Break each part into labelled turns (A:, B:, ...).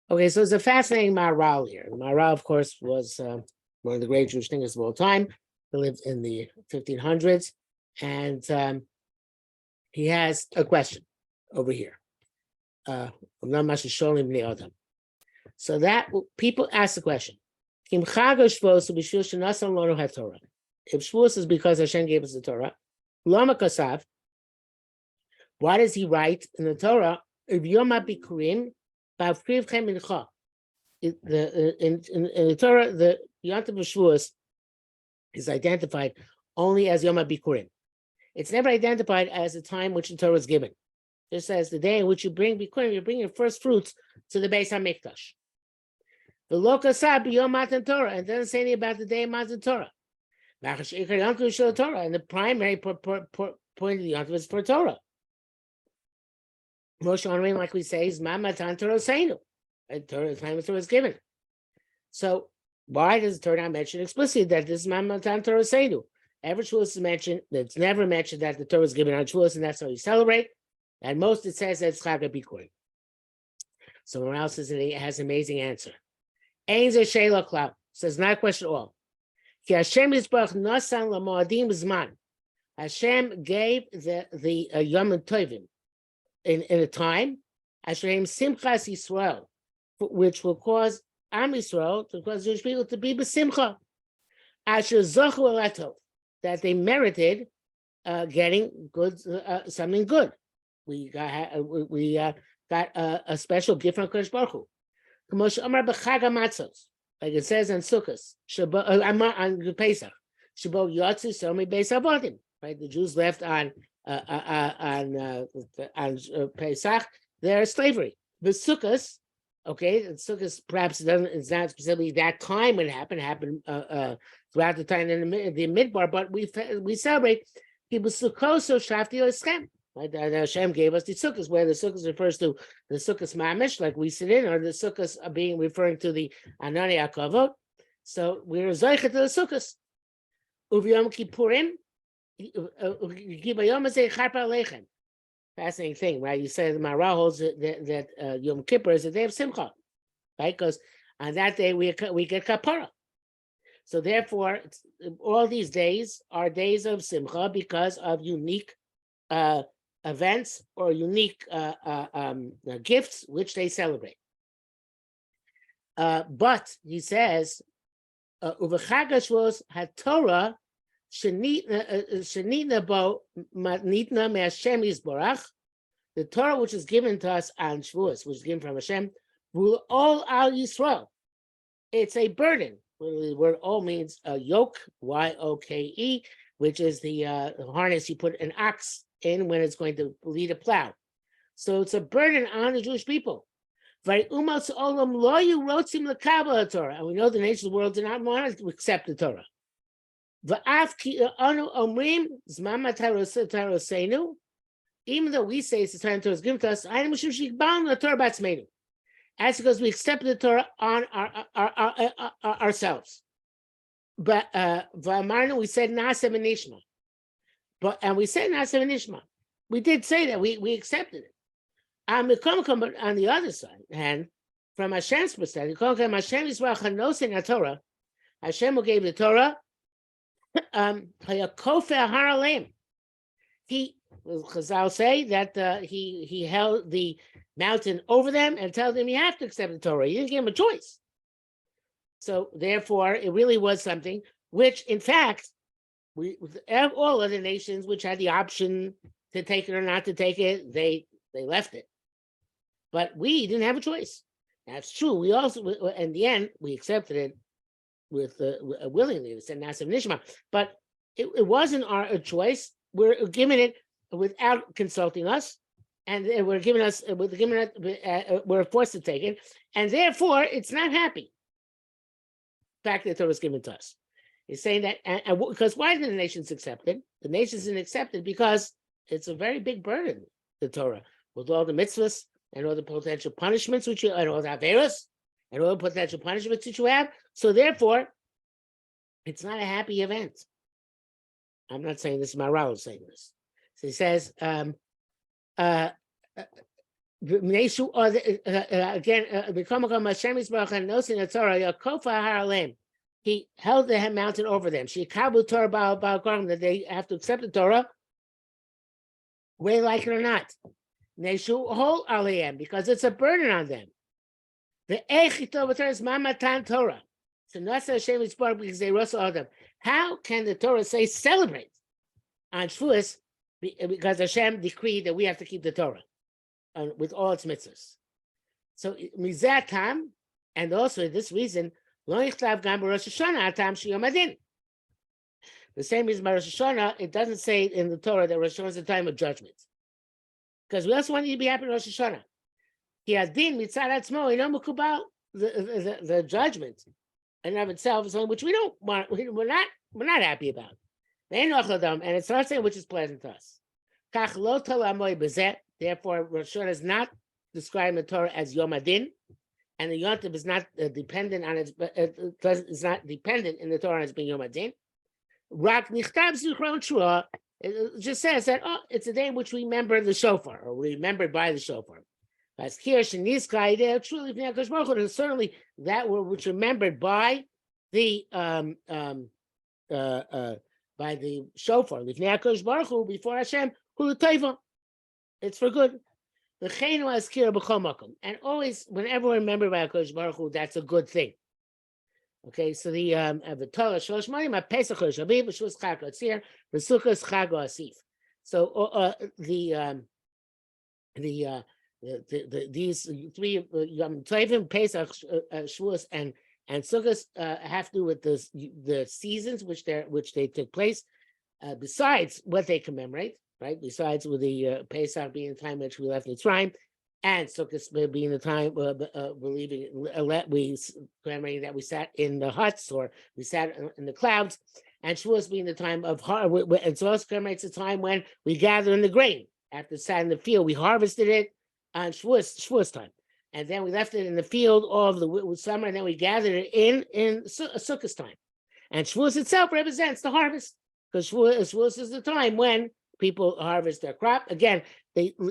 A: Okay, so it's a fascinating Maharal here. The Maharal, of course, was one of the great Jewish thinkers of all time. He lived in the 1500s, and he has a question over here. So that people ask the question: If Shavuos is because Hashem gave us the Torah, Lama Kasav, why does he write in the Torah? If Yom HaBikurim, in the Torah, the Yom Tov Shavuos is identified only as Yom HaBikurim. It's never identified as the time which the Torah is given. It says the day in which you bring Bikurim, you bring your first fruits to the Beis HaMikdash. The Lokasab Yom Matan Torah, and doesn't say anything about the day of Matan Torah. And the primary point of the Yom Tov is for Torah. Moshe honoring, like we say, is Matan Torah Seinu. And Torah, the time the Torah is given. So why does the Torah not mention explicitly that this is Matan Torah Seinu? Every Shavuos is mentioned. It's never mentioned that the Torah is given on Shavuos, and that's how we celebrate. And most it says that it's Chag HaBikurim. So Maharal says that it has an amazing answer. Ein ze sheila klal. Says not a question at all. Ki Hashem Yisbarach nasan lamoadim zman. Hashem gave the Yom Tovim in a time. Hashem simchas Yisrael, which will cause Am Yisrael, to cause Jewish people to be besimcha. Asher zochu elatov, that they merited getting good, something good. We got a special gift from Kodesh Baruch Hu. Like it says on Sukkot, on Pesach, Shabo Yatsu Somi Beis Avodim. Right, the Jews left on Pesach their slavery. The Sukkot, okay, Sukkot perhaps it's not specifically that time when it happened throughout the time in the Midbar, but we celebrate people Sukkot so Shafti Oschem. Right, that Hashem gave us the sukkahs, where the sukkahs refers to the sukkahs mamish, like we sit in, or the sukkahs are being referring to the Anani Akavot. So we're zeichet to the sukkahs. Uviyom Kippurim, fascinating thing, right? You say the Maharal holds that Yom Kippur is a day of Simcha, right? Because on that day we get kapara. So therefore, all these days are days of Simcha because of unique events or unique gifts which they celebrate. But he says, "Uvechag HaShavuos haTorah shenitna bo nitna me'Hashem Yisborach." The Torah which is given to us on Shavuos, which is given from Hashem, will all al Yisrael. It's a burden. The word "all" means a yoke, Y-O-K-E, which is the harness you put an ox in when it's going to lead a plow. So it's a burden on the Jewish people. And we know the nations of the world do not want to accept the Torah. Even though we say it's the time the Torah is given to us, that's because we accept the Torah on ourselves. But we said Nasa Nishma. And we said Nasa Nishma. We did say that we accepted it. But on the other side, and from Hashem's perspective, Hashem who gave the Torah, Chazal say that he held the mountain over them and told them you have to accept the Torah. He didn't give them a choice. So therefore, it really was something which, in fact, all other nations which had the option to take it or not to take it, they left it. But we didn't have a choice. That's true. We also, in the end, we accepted it with willingly. We said Nasav Nishma, but it wasn't our choice. We're given it without consulting us, and we're forced to take it, and therefore it's not happy. The fact that the Torah was given to us. He's saying that, and because why did the nations accept it? The nations didn't accept it because it's a very big burden, the Torah, with all the mitzvahs and all the potential punishments which you, and all the averos, and all the potential punishments that you have. So therefore, it's not a happy event. I'm not saying this, Maharal is saying this. So he says, again, he held the mountain over them. She kabu Torah that they have to accept the Torah, whether they like it or not. Neshu hol aliyem, because it's a burden on them. The echito is mamatan Torah. So Nasa Hashem is because they rustle them. How can the Torah say celebrate on Shavuos because Hashem decreed that we have to keep the Torah with all its mitzvahs? So mizat tam, and also this reason, lo yichtav gam b'Rosh Hashanah atam sheyom adin. The same reason by Rosh Hashanah, it doesn't say in the Torah that Rosh Hashanah is the time of judgment, because we also want you to be happy in Rosh Hashanah. Ki adin mitzad atzmo ino mukubal, the judgment in and of itself is something which we don't want. We're not happy about. And it's not saying which is pleasant to us. Therefore, Rosh Hashanah is not describing the Torah as Yom Adin, and the Yom Tov is not dependent on it's not dependent in the Torah as being Yom Adin. Rak nichtav zichron shua. It just says that it's a day in which we remember the shofar, or we remember by the shofar. As Kirsh and Niska, they are truly and certainly that were which remembered by the shofar. Before Hashem, it's for good. And always, whenever we remember by HaKadosh Baruch Hu, that's a good thing. Okay, so the Torah Shlosh Monim Pesach Chodesh Aviv Shavuos Chag Otzir V'Sukkos Chag Asif. So these three Yom Tovim, Pesach, Shavuos, and Sukkos have to do with the seasons which they took place. Besides what they commemorate, right? Besides with the Pesach being the time in which we left Mitzrayim, and Sukkot being the time we commemorating that we sat in the huts or we sat in the clouds, and Shavuos being the time of and so also commemorates the time when we gather in the grain after sat in the field. We harvested it on Shavuos time, and then we left it in the field all of the summer, and then we gathered it in Sukkot time. And Shavuos itself represents the harvest, because Shavuos is the time when people harvest their crop. Again, they in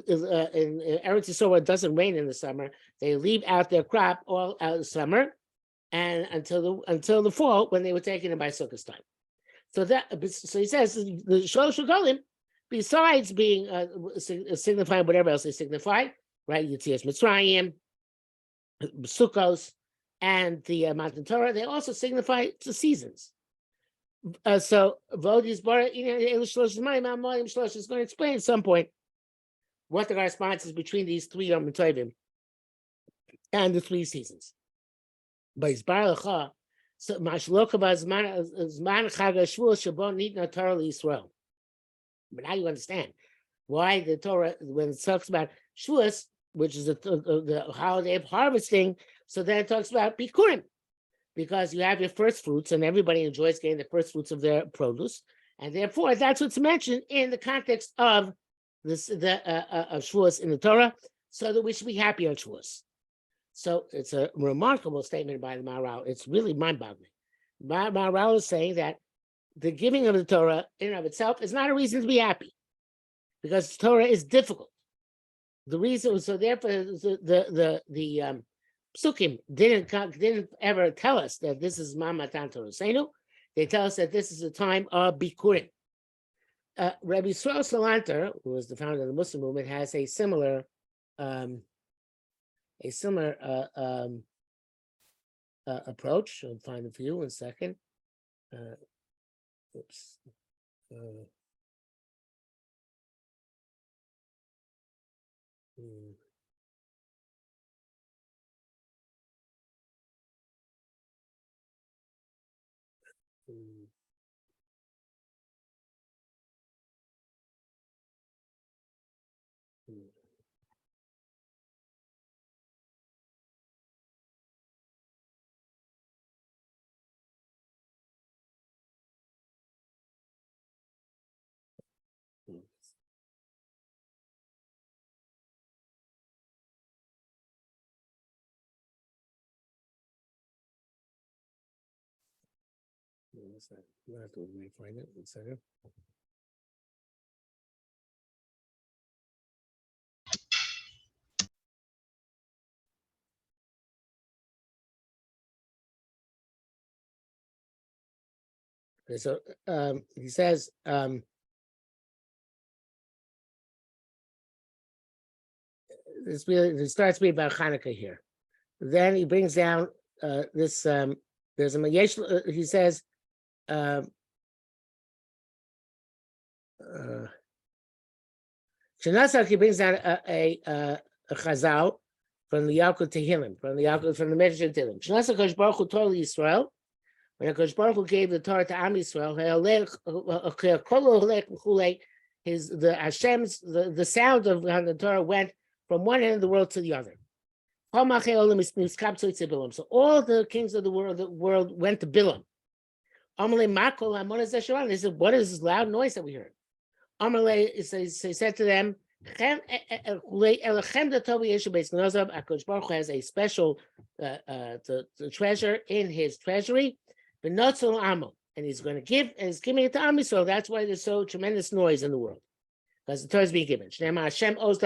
A: Eretz Yisrael, it doesn't rain in the summer. They leave out their crop all out of the summer, and until the fall when they were taken in by Sukkot time. So he says the Shalosh Regalim, besides being signifying whatever else they signify, right? Yetzias Mitzrayim, Sukkos, and the Matan Torah, they also signify the seasons. So Vodis Bara is going to explain at some point what the correspondence is between these three Yom Tovim and the three seasons. But it's Baruch so Mashloka Zman Chag Shavuos Shabon Nitna Torah Yisrael. But now you understand why the Torah, when it talks about Shavuos, which is the holiday of harvesting, so then it talks about Bikurim, because you have your first fruits, and everybody enjoys getting the first fruits of their produce, and therefore that's what's mentioned in the context of this of Shavuos in the Torah, so that we should be happy on Shavuos. So it's a remarkable statement by the Maharal. It's really mind-boggling. Maharal is saying that the giving of the Torah in and of itself is not a reason to be happy, because Torah is difficult. The reason, so therefore, the Psukim didn't ever tell us that this is Matan Torah Seinu. They tell us that this is a time of Bikurim. Rabbi Yisrael Salanter, who was the founder of the Muslim movement, has a similar approach. I'll find it for you in a second. Oops. I have to find it. One second. So he says, it starts to be about Hanukkah here. Then he brings down this. There's a Yesh. He says, Shanasak. He brings down a Chazal from the Yalkut Tehillim, from the Medrash Tehillim. Shanasak Kosh Baruch Hu Torah Yisrael. When Kosh Baruch Hu gave the Torah to Am Yisrael, the sound of the Torah went from one end of the world to the other. So all the kings of the world went to Bilam. They said, what is this loud noise that we heard? He said to them, Baruch Hu has a special the treasure in his treasury, and he's going to give, and he's giving it to Am Yisrael. That's why there's so tremendous noise in the world, because the Torah is being given. Hashem's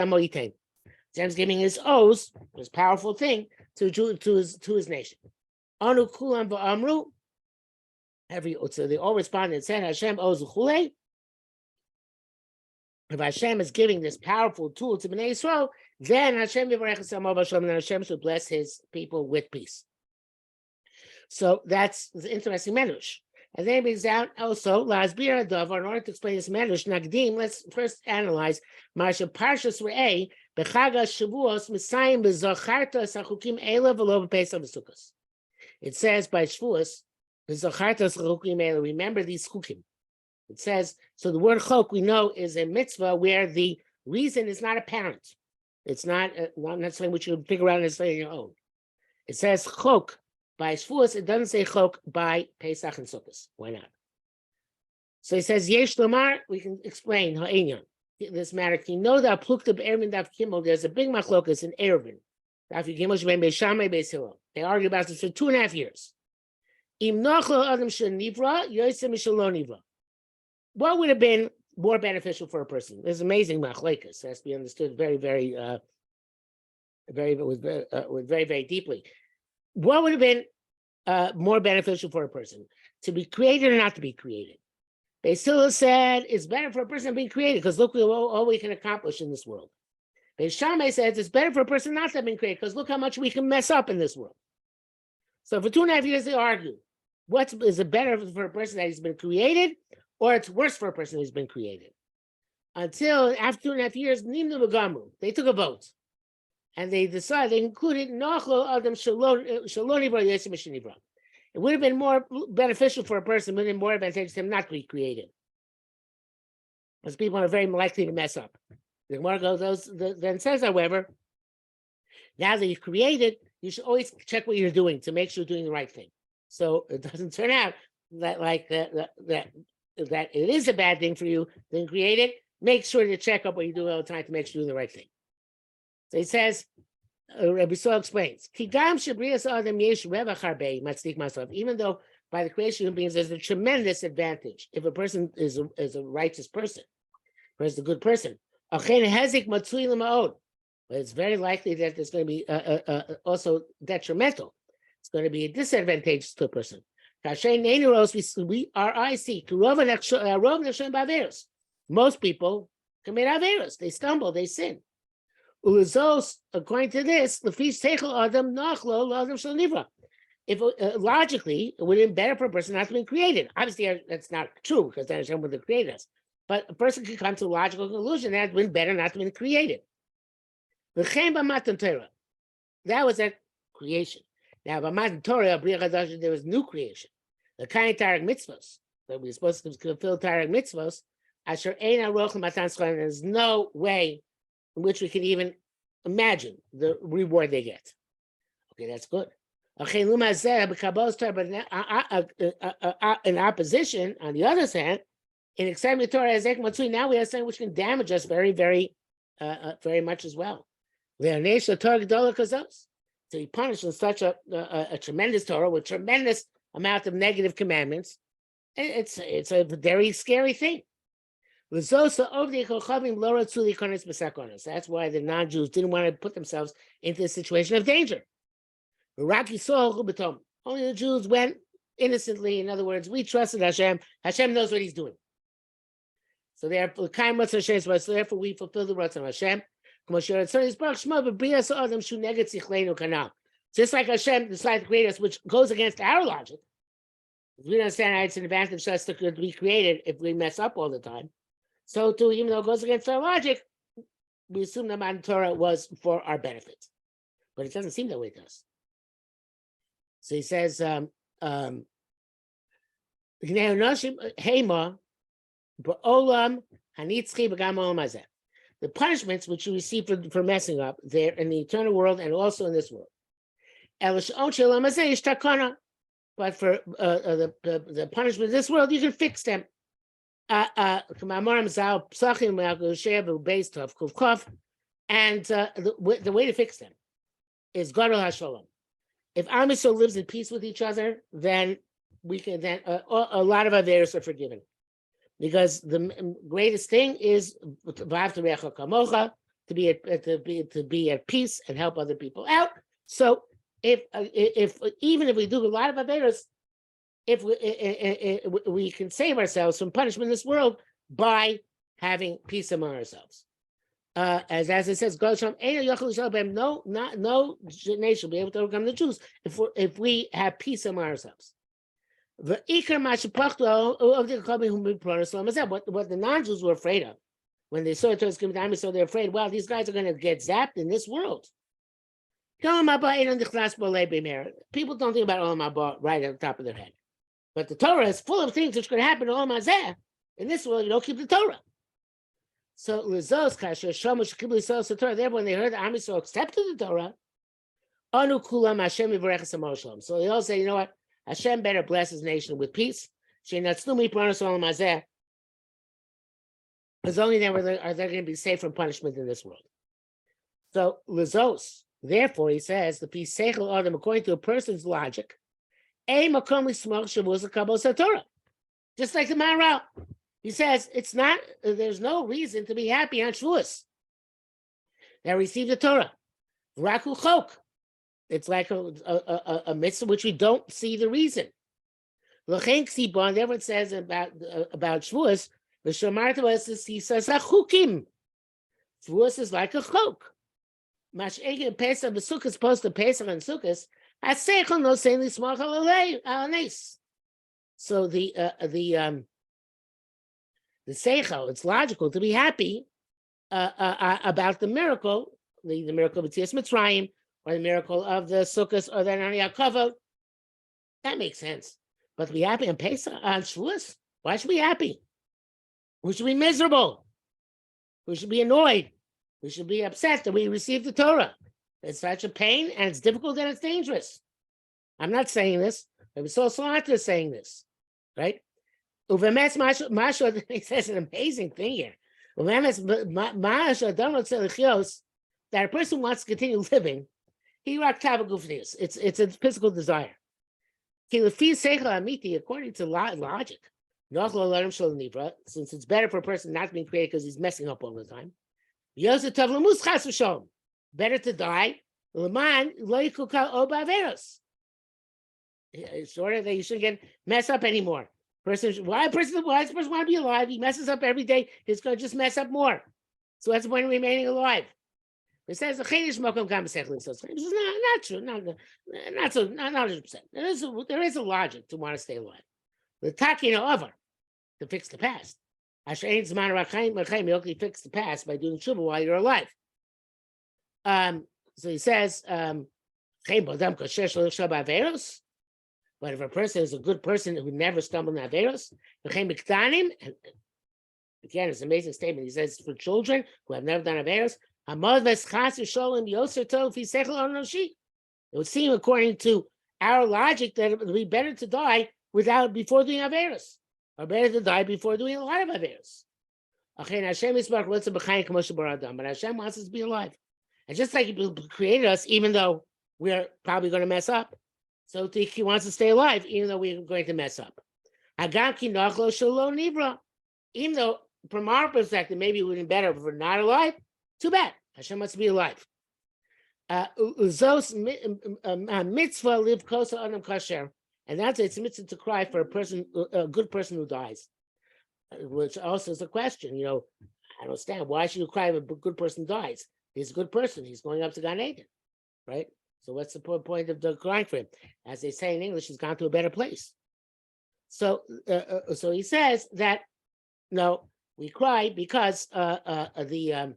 A: giving his oaths, his powerful thing, to his nation. Anu kulam v'amru. So they all responded and said, Hashem owes chulei. If Hashem is giving this powerful tool to Bnei Yisrael, then Hashem should bless his people with peace. So that's the interesting medrash. And then it brings out also Lasbir Adavar. In order to explain this medrash, Nagdim, let's first analyze Marsha Parshas Re'eh Bechaga Shavuos Messiah Bezacharta Sachukim Ela V'lo B'Pesach V'Sukkos. It says by Shavuos Bezacharta Sachukim Ela. Remember these chukim. It says, so the word chok we know is a mitzvah where the reason is not apparent. It's not something which you can figure out necessarily on your own. It says chok by Shavuos. It doesn't say chok by Pesach and Sukkos. Why not? So he says yesh lomar. We can explain ha'inyan this matter. You know that plukta be'ervin daf kimel. There's a big machlokas in Erevin. Daf kimel shbein beishamai beisilo. They argue about this for 2.5 years. Im nochlo adam shenivra yosem mishalon nivra. What would have been more beneficial for a person? There's amazing machlekes. Has to be understood very, very deeply. What would have been more beneficial for a person? To be created or not to be created? Beis Hillel said it's better for a person to be created because look all we can accomplish in this world. Beis Shammai says it's better for a person not to have been created because look how much we can mess up in this world. So for 2.5 years they argue. Is it better for a person that has been created, or it's worse for a person who's been created? Until after 2.5 years, Nimnu B'Gamru, they took a vote. And they decided, they included Nachlo Adam Shalonibra Yesim Shinibra. It would have been more beneficial for a person, would have been more advantageous to him not to be created. Because people are very likely to mess up. The Gemara then says, however, now that you've created, you should always check what you're doing to make sure you're doing the right thing. So it doesn't turn out that that it is a bad thing for you, then create it. Make sure to check up what you do all the time to make sure you're doing the right thing. So he says, Rabbi Saul explains, even though by the creation of beings there's a tremendous advantage if a person is a righteous person, or is a good person. But it's very likely that there's going to be also detrimental. It's going to be disadvantageous to a person. Most people commit averos. They stumble, they sin. According to this, if logically it would have been better for a person not to be created. Obviously, that's not true because then Hashem would have created us. But a person could come to a logical conclusion that it would have been better not to be created. That was that creation. Now, by Matan Torah, there was new creation. The kind of Tarek mitzvos that we're supposed to fulfill Tarek mitzvos. There's no way in which we can even imagine the reward they get. Okay, that's good. But in opposition, on the other hand, in accepting the Torah as Matsui, now we have something which can damage us very, very, very much as well. To be punished in such a tremendous Torah with tremendous amount of negative commandments, it's a very scary thing. That's why the non-Jews didn't want to put themselves into a situation of danger. Only the Jews went innocently. In other words, we trusted Hashem. Hashem knows what he's doing. So therefore, we fulfill the rights of Hashem. Just like Hashem decided to create us, which goes against our logic. We don't understand how it's an advantage to us to be created if we mess up all the time. So too, even though it goes against our logic, we assume the Matan Torah was for our benefit. But it doesn't seem that way to us. So he says, the punishments which you receive for messing up there in the eternal world and also in this world. But for the punishment of this world, you can fix them. And the way to fix them is Gadol HaShalom. If Am Yisrael lives in peace with each other, then we can a lot of our errors are forgiven. Because the greatest thing is to be at peace and help other people out. So if even if we do a lot of averos, if we can save ourselves from punishment in this world by having peace among ourselves. As it says, no nation will be able to overcome the Jews if we have peace among ourselves. What the non-Jews were afraid of when they saw Torah's given to Am Yisrael, they're afraid, well, these guys are going to get zapped in this world. People don't think about Olam Haba right at the top of their head. But the Torah is full of things which could happen to Olam Hazeh. In this world, you don't keep the Torah. So, therefore, when they heard that Am Yisrael accepted the Torah, so they all say, you know what? Hashem better bless his nation with peace. Because only then are they going to be safe from punishment in this world. So, Lizos, therefore, he says, the peace seichel adam, according to a person's logic, just like the Maharal. He says, there's no reason to be happy on Shavuos. They received the Torah. Raku chok. It's like a mitzvah which we don't see the reason. Therefore it says about Shavuos, the Shamarta was he says chukim. Shavuos is like a chok. Mash'egin Pesach b'Sukkos opposed to Pesach and Sukkos. Haseichel no saying lismach alaneis. So the seichel, it's logical to be happy about the miracle, the miracle of Yetzias Mitzrayim, or the miracle of the Sukkos, or the Yaakov. That makes sense. But to be happy on Pesach, on Shavuos, why should we be happy? We should be miserable. We should be annoyed. We should be upset that we received the Torah. It's such a pain, and it's difficult, and it's dangerous. I'm not saying this. Rabbi Salata is saying this, right? He says an amazing thing here. That a person wants to continue living, it's a physical desire. According to logic, since it's better for a person not to be created because he's messing up all the time, better to die. Sure that you shouldn't get messed up anymore. Why does this person want to be alive? He messes up every day. He's going to just mess up more. So that's the point of remaining alive. It says the Chaydish Mokum Kamesech Linsos. This is not true. Not 100%. There is a logic to want to stay alive. The Takina over to fix the past. Asher Ein Zman Rachayim you only fix the past by doing tshuva while you're alive. So he says, but if a person is a good person who never stumbled in Averos, again, it's an amazing statement. He says, for children who have never done Averos, it would seem, according to our logic, that it would be better to die before doing Averos, or better to die before doing a lot of Averos. But Hashem wants us to be alive. And just like he created us, even though we're probably going to mess up, so he wants to stay alive, even though we're going to mess up. Even though, from our perspective, maybe it would be better if we're not alive, too bad. Hashem wants to be alive. Mitzvah live kosa anam kasher. And that's it's a mitzvah to cry for a good person who dies, which also is a question. I don't understand, why should you cry if a good person dies? He's a good person. He's going up to Gan Eden, right? So what's the point of the crying for him? As they say in English, he's gone to a better place. So he says that no, we cry because Hashem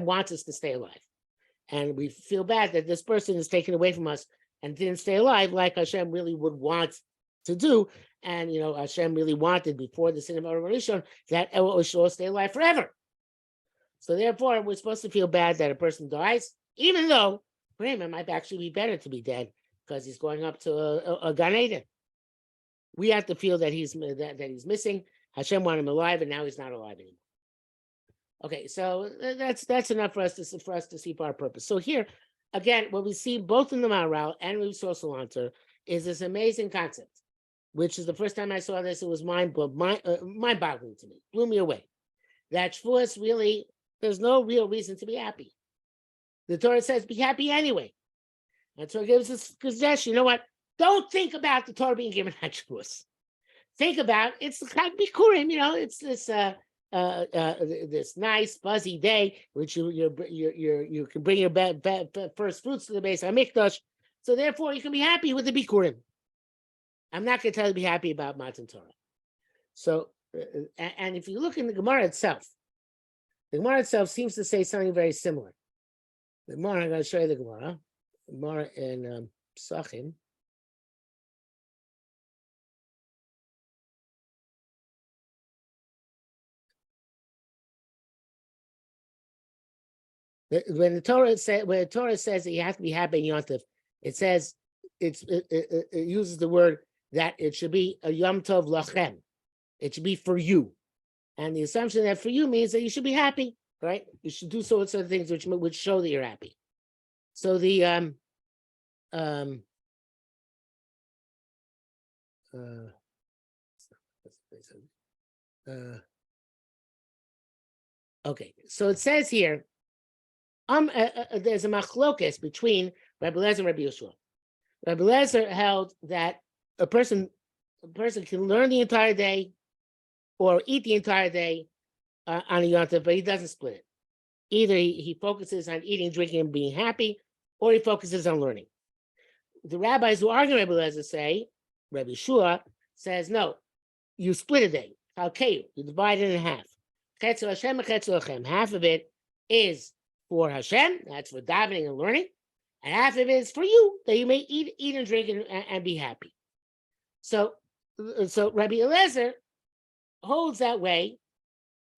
A: wants us to stay alive, and we feel bad that this person is taken away from us and didn't stay alive like Hashem really would want to do. And Hashem really wanted before the sin of Rishon that we should all stay alive forever. So therefore, we're supposed to feel bad that a person dies, even though for him it might actually be better to be dead because he's going up to a Gan Eden. We have to feel that he's missing. Hashem wanted him alive, and now he's not alive anymore. Okay, so that's enough for us to see for our purpose. So here, again, what we see both in the Maharal and we saw Salanter is this amazing concept, which is the first time I saw this, it was mind-boggling to me, blew me away. That Shavuos really, there's no real reason to be happy. The Torah says be happy anyway. And so it gives us suggestion. You know what? Don't think about the Torah being given on Shavuos. Think about it's the Bikurim. It's this this nice fuzzy day which you can bring your first fruits to the base of Mikdash. So therefore, you can be happy with the Bikurim. I'm not going to tell you to be happy about Matan Torah. So, and if you look in the Gemara itself, the Gemara itself seems to say something very similar. The Gemara, I'm going to show you the Gemara. Gemara in Psachim. When the Torah says that you have to be happy in Yom Tov, it says it uses the word that it should be a Yom Tov lachem. It should be for you, and the assumption that for you means that you should be happy, right? You should do sorts of things which show that you're happy. So the okay, so it says here. There's a machlokes between Rabbi Lezer and Rabbi Yeshua. Rabbi Lezer held that a person can learn the entire day or eat the entire day on a Yom Tov, but he doesn't split it. Either he focuses on eating, drinking, and being happy, or he focuses on learning. The rabbis who argue Rabbi Lezer say, Rabbi Yeshua says, no, you split a day. You divide it in half. Chetzu Hashem and Chetzu Lachem. Half of it is for Hashem, that's for davening and learning, and half of it is for you, that you may eat and drink and be happy. So Rabbi Eliezer holds that way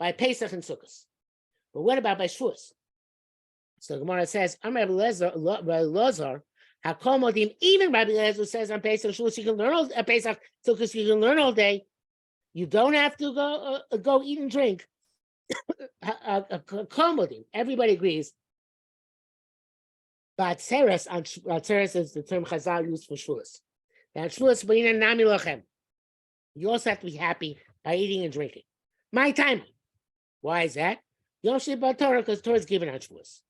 A: by Pesach and Sukkot. But what about by Shavuos? So Gemara says, I'm Rabbi Eliezer, Hakomodim, even Rabbi Eliezer says on Pesach and Shavuos, you can learn all Pesach, Sukkot, you can learn all day. You don't have to go eat and drink. Komodim, everybody agrees. But Batzeres is the term Chazal used for Shavuos. That Shavuos b'inyan nami lochem. You also have to be happy by eating and drinking. My time. Why is that? Yoshib Torah, because Torah is given on Shavuos.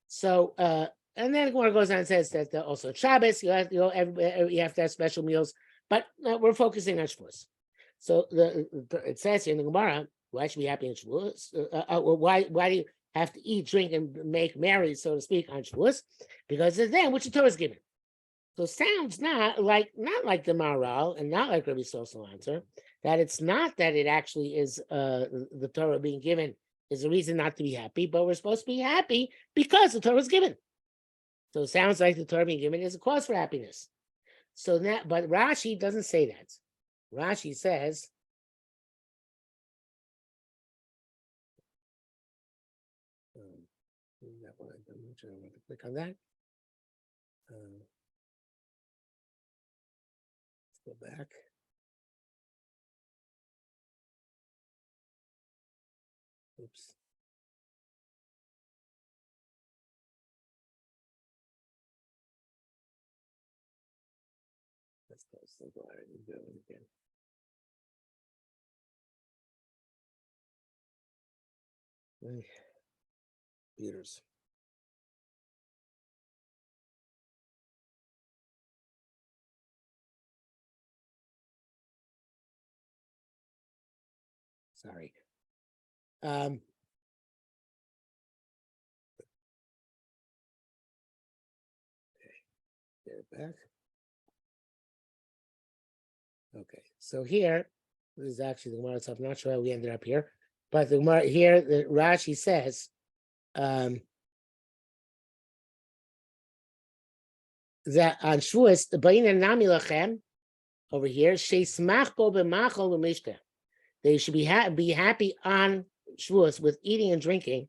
A: So, and then Gemara goes on and says that also Shabbos, you have to have special meals, but we're focusing on Shavuos. So it says here in the Gemara, why should we be happy on Shavuos? Why do you have to eat, drink, and make merry, so to speak, on Shavuos? Because it's then which the Torah is given. So it sounds not like the Maharal and not like Rabbi Sosa's answer, that it's not that it actually is the Torah being given is a reason not to be happy, but we're supposed to be happy because the Torah is given. So it sounds like the Torah being given is a cause for happiness. So that, but Rashi doesn't say that. Rashi says, I want to click on that. Let's go back. Oops. Let's go ahead and do it again. Computers. Sorry. Okay, get it back. Okay, so here, this is actually the Gemara itself. I'm not sure how we ended up here, but the Gemara here, the Rashi says that on Shavuos, the Bain and Nami Lachem over here, Sheismach bo b'machol u'mishkeh. They should be happy on Shavuos with eating and drinking.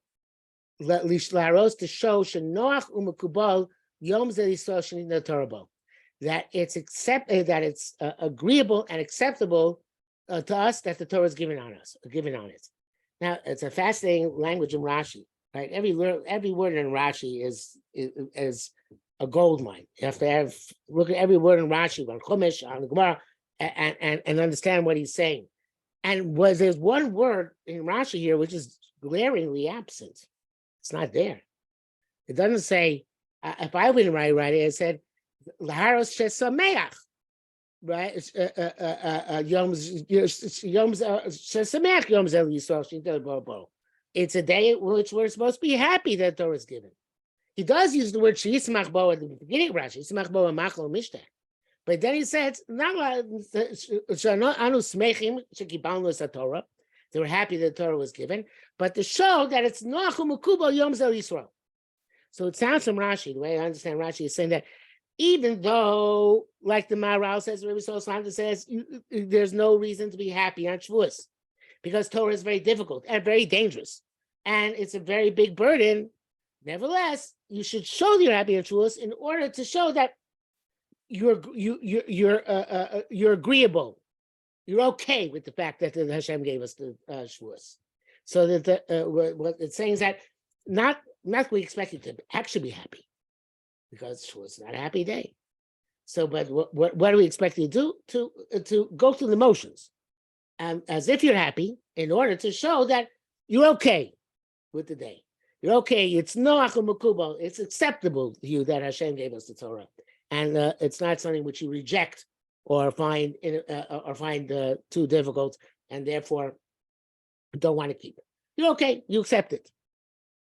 A: Laros to show shenoach u'mekubal yom zeh Yisrael shenina Torah bo. That it's agreeable and acceptable to us that the Torah is given on it. Now it's a fascinating language in Rashi, right? Every word in Rashi is a gold mine. You have to look at every word in Rashi, on Chumash, on the Gemara, and understand what he's saying. And there's one word in Rashi here which is glaringly absent. It's not there. It doesn't say. If I wouldn't write it, it said Laharos shesameach, right? Yom shesameach yom zel Yisrael shintel bo. It's a day in which we're supposed to be happy that Torah is given. He does use the word sheismach bo at the beginning of Rashi, sheismach bo amachlo mishteh, but then he says anu smechim shekibalnu es Torah. They were happy that the Torah was given, but to show that it's noachum ukubal yom zel Yisrael. So it sounds from Rashi, the way I understand Rashi is saying that even though, like the Maharal says, Rabbi Solomon says, there's no reason to be happy on Shavuos because Torah is very difficult and very dangerous, and it's a very big burden. Nevertheless, you should show that you're happy on Shavuos in order to show that you're agreeable, you're okay with the fact that Hashem gave us the Shavuos. So that what it's saying is that not we expect you to actually be happy, because Shavuos is not a happy day. So, but what do we expect you to do? To go through the motions, as if you're happy, in order to show that you're okay with the day. You're okay. It's noachum makubal. It's acceptable to you that Hashem gave us the Torah, and it's not something which you reject or find too difficult, and therefore don't want to keep it. You're okay. You accept it.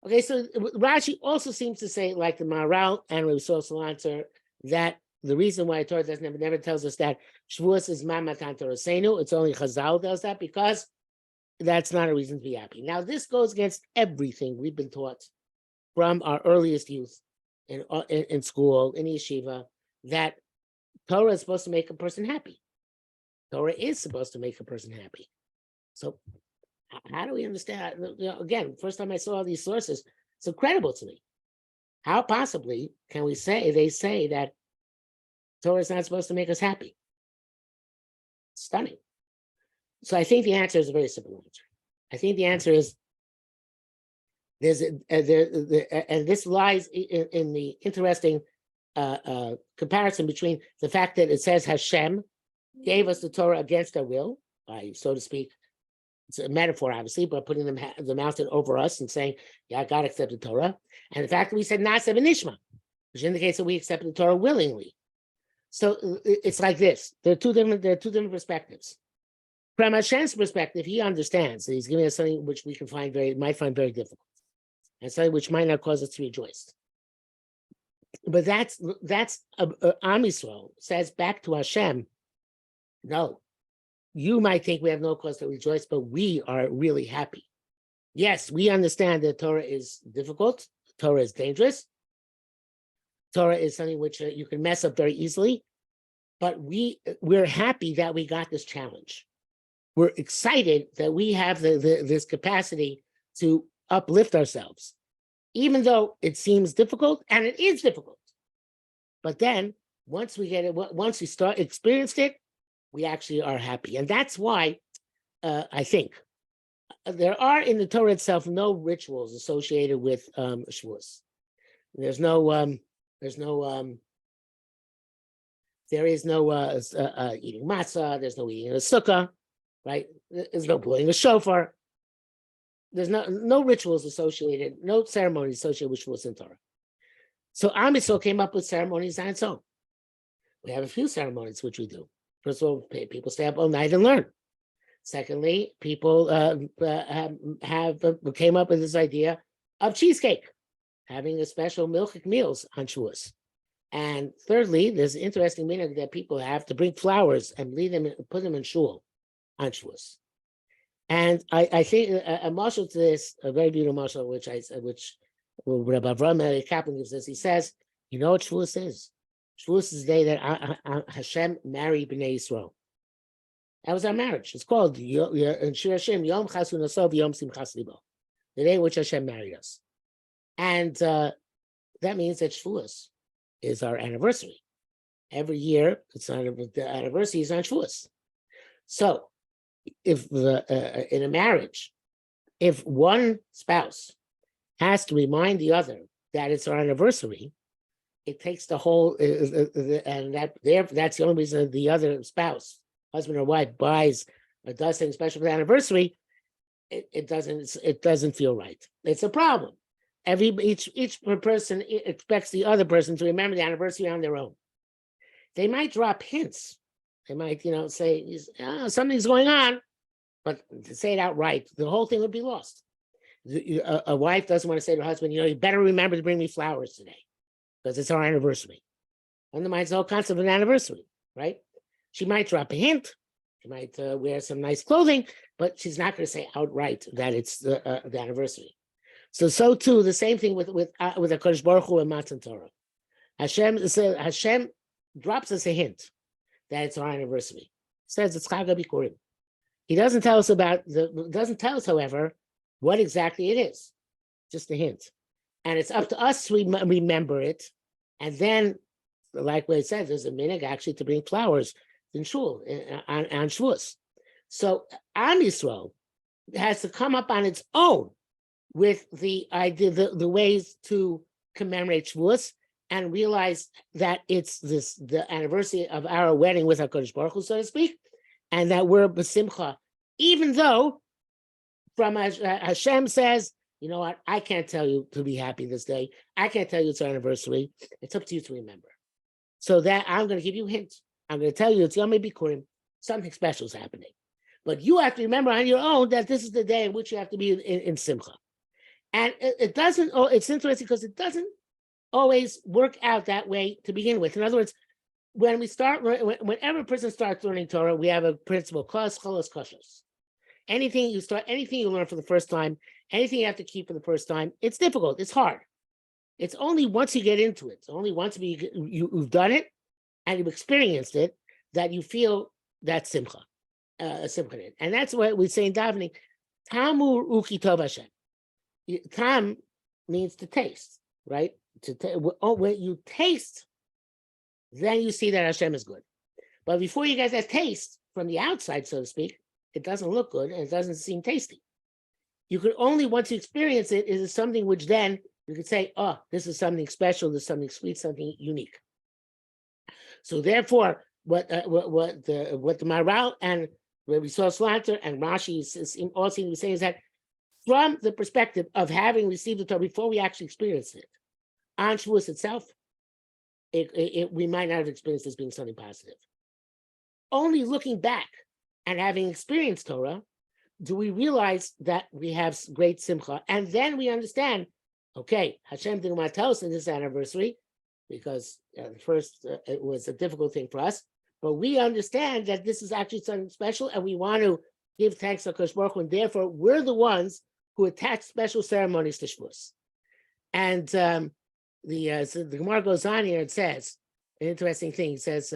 A: Okay, so Rashi also seems to say, like the Maharal and Rabbi Solomon, that the reason why Torah never tells us that Shavuos is Matan Torah Seinu, it's only Chazal does that, because that's not a reason to be happy. Now, this goes against everything we've been taught from our earliest youth in school, in yeshiva, that Torah is supposed to make a person happy. Torah is supposed to make a person happy. So how do we understand? Again, first time I saw all these sources, it's incredible to me. How possibly can they say that Torah is not supposed to make us happy? Stunning. So I think the answer is a very simple answer. I think the answer is and this lies in the interesting comparison between the fact that it says Hashem gave us the Torah against our will, by, so to speak, it's a metaphor, obviously, but putting the mountain over us and saying, yeah, God accepted Torah. And the fact that we said Nasa B'nishma, which indicates that we accepted the Torah willingly. So it's like this. There are two different perspectives. From Hashem's perspective, he understands that he's giving us something which we might find very difficult, and something which might not cause us to rejoice. But that's Am Yisrael says back to Hashem, no, you might think we have no cause to rejoice, but we are really happy. Yes, we understand that Torah is difficult, Torah is dangerous, Torah is something which you can mess up very easily, but we're happy that we got this challenge. We're excited that we have this capacity to uplift ourselves, even though it seems difficult, and it is difficult. But then once we get it, once we experienced it, we actually are happy. And that's why I think there are in the Torah itself no rituals associated with Shavuos. There is no eating matzah. There's no eating a sukkah, right? There's no blowing a shofar. There's no rituals associated, no ceremonies associated with Shavuos in Torah. So Am Yisrael came up with ceremonies on its own. We have a few ceremonies which we do. First of all, people stay up all night and learn. Secondly, people came up with this idea of cheesecake, having a special milchik meals on Shavuos. And thirdly, there's an interesting meaning that people have to bring flowers and leave them, put them in shul on Shavuos. And I think a marshal to this, a very beautiful marshal, which Rabbi Avraham Kaplan gives us, he says, you know what Shavuos is? Shavuos is the day that Hashem married Bnei Yisrael. That was our marriage. It's called in Shir Hashem, Yom Chasun Asov, Yom Simchas Libo, the day in which Hashem married us. And that means that Shavuos is our anniversary. Every year, the anniversary is on Shavuos. So, if in a marriage, if one spouse has to remind the other that it's our anniversary, it takes the whole, and that's the only reason the other spouse, husband or wife, buys or does something special for the anniversary. It doesn't feel right. It's a problem. Each person expects the other person to remember the anniversary on their own. They might drop hints. They might, say something's going on, but to say it outright, the whole thing would be lost. A wife doesn't want to say to her husband, you better remember to bring me flowers today because it's our anniversary. Undermines the whole concept of an anniversary, right? She might drop a hint. She might wear some nice clothing, but she's not going to say outright that it's the anniversary. So too, the same thing with HaKadosh Baruch Hu and Matan Torah. Hashem drops us a hint that it's our anniversary. Says it's Chag HaBikurim. He doesn't tell us, however, what exactly it is. Just a hint. And it's up to us to remember it. And then, like what it says, there's a minhag actually to bring flowers in shul on Shavuos. So Am Yisrael has to come up on its own with the idea, the ways to commemorate Shavuos, and realize that it's the anniversary of our wedding with HaKadosh Baruch Hu, so to speak, and that we're b'simcha, even though from Hashem says, you know what, I can't tell you to be happy this day. I can't tell you it's our anniversary. It's up to you to remember. So that I'm going to give you hints. I'm going to tell you it's Yom Bikurim. Something special is happening. But you have to remember on your own that this is the day in which you have to be in Simcha. And it's interesting because it doesn't always work out that way to begin with. In other words, whenever a person starts learning Torah, we have a principle, kos cholos koshos. Anything you learn for the first time, anything you have to keep for the first time, it's difficult, it's hard. It's only once you get into it, only once you've done it and you've experienced it, that you feel that simcha. And that's what we say in davening, Tamur uki tov Hashem. Tam means to taste, right? When you taste, then you see that Hashem is good. But before you get that taste from the outside, so to speak, it doesn't look good and it doesn't seem tasty. You could only, once you experience it, is something which then you could say, oh, this is something special, this is something sweet, something unique. So therefore, what the Maharal and Rabbi Slanter and Rashi all seem to be saying is that from the perspective of having received the Torah before we actually experienced it, on Shavuos itself, we might not have experienced this being something positive. Only looking back and having experienced Torah, do we realize that we have great simcha, and then we understand, okay, Hashem didn't want to tell us in this anniversary, because first it was a difficult thing for us, but we understand that this is actually something special, and we want to give thanks to HaKadosh Baruch Hu, and therefore we're the ones who attach special ceremonies to Shavuos. And the Gemara goes on here and says, an interesting thing, it says,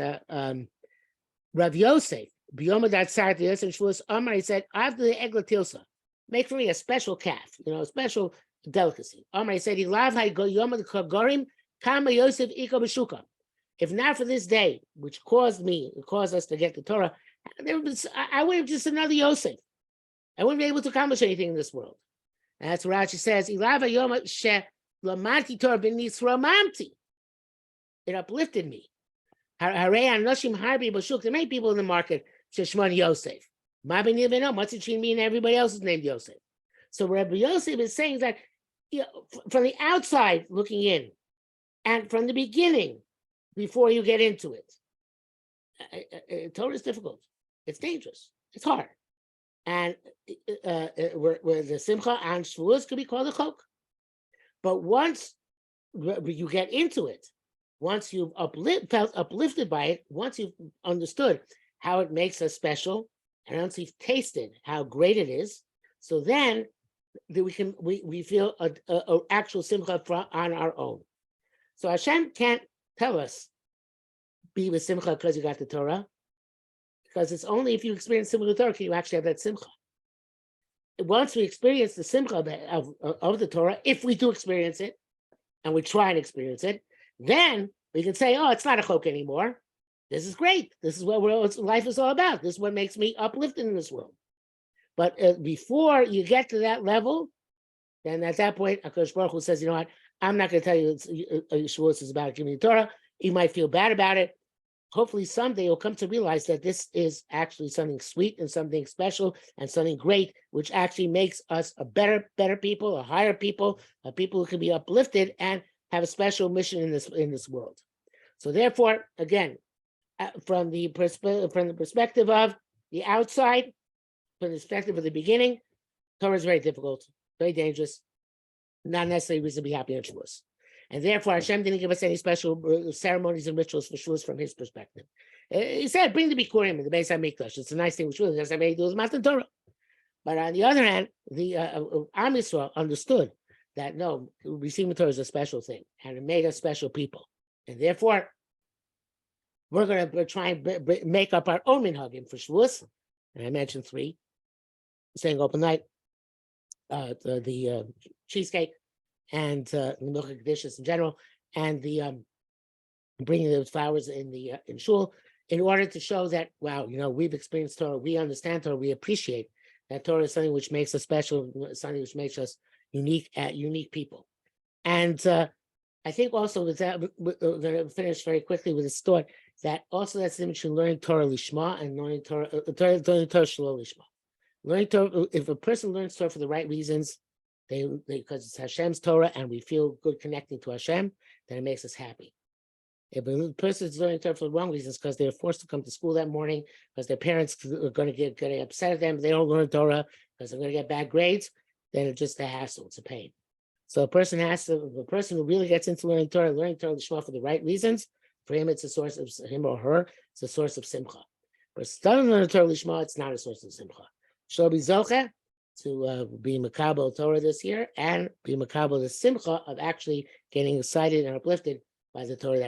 A: Rav Yosef, B'yomadat Sart Yosef Shavuos Amar, he said, after the Egla Tilsa, make for me a special calf, a special delicacy. Amar, he said, Ilav Yomad Kagorim, Kama Yosef Iko B'shuka. If not for this day, which caused us to get the Torah, I would have just another Yosef. I wouldn't be able to accomplish anything in this world. And that's what Rashi says, Ilav Yomad She Lamanti Torah B'Nisra Mamti. It uplifted me. Harei Anoshim Harbi B'Shuk. There are many people in the market, Sheshmon Yosef. Mabin Yiveno, what's it between me and everybody else is named Yosef? So Rabbi Yosef is saying that from the outside looking in, and from the beginning, before you get into it, Torah is difficult. It's dangerous. It's hard. And where the simcha and Shavuos could be called a chok. But once you get into it, once you've felt uplifted by it, once you've understood how it makes us special, and once you've tasted how great it is, so then we feel a actual simcha on our own. So Hashem can't tell us be with simcha because you got the Torah, because it's only if you experience simcha Torah can you actually have that simcha. Once we experience the simcha of the Torah, if we do experience it, and we try and experience it, then we can say, oh, it's not a chok anymore. This is great. This is what life is all about. This is what makes me uplifted in this world. But before you get to that level, then at that point, HaKadosh Baruch Hu says, you know what, I'm not going to tell you Shavuos is about giving you Torah. You might feel bad about it. Hopefully someday you'll come to realize that this is actually something sweet and something special and something great, which actually makes us a better people, a higher people, a people who can be uplifted and have a special mission in this world. So therefore, again, from the perspective of the outside, from the perspective of the beginning, Torah is very difficult, very dangerous, not necessarily reason to be happy on Shavuos. And therefore, Hashem didn't give us any special ceremonies and rituals for Shavuos from his perspective. He said, bring the Bikurim in the Beis HaMikdash. It's a nice thing with Shavuos. That's what he do with Matan Torah. But on the other hand, the Am Yisrael understood that no, receiving Torah is a special thing, and it made us special people. And therefore, we're going to try and make up our own minhagim for Shavuos. And I mentioned 3, saying open night, the cheesecake, and the milk dishes in general, and the bringing those flowers in shul, in order to show that, wow, we've experienced Torah, we understand Torah, we appreciate that Torah is something which makes us special, something which makes us unique people. And I think also with that, we're going to finish very quickly with this thought that also that's the difference between learning Torah lishma and learning Torah shelo lishma. Learning Torah, if a person learns Torah for the right reasons, because it's Hashem's Torah and we feel good connecting to Hashem, then it makes us happy. If a person is learning Torah for the wrong reasons, because they're forced to come to school that morning, because their parents are going to get upset at them, they don't learn Torah because they're going to get bad grades, then it's just a hassle, it's a pain. So the person who really gets into learning Torah Lishma for the right reasons, for him it's a source of, him or her, it's a source of simcha. But studying learning Torah Lishma, it's not a source of simcha. Shall be zocheh to be makabel Torah this year and be makabel the simcha of actually getting excited and uplifted by the Torah that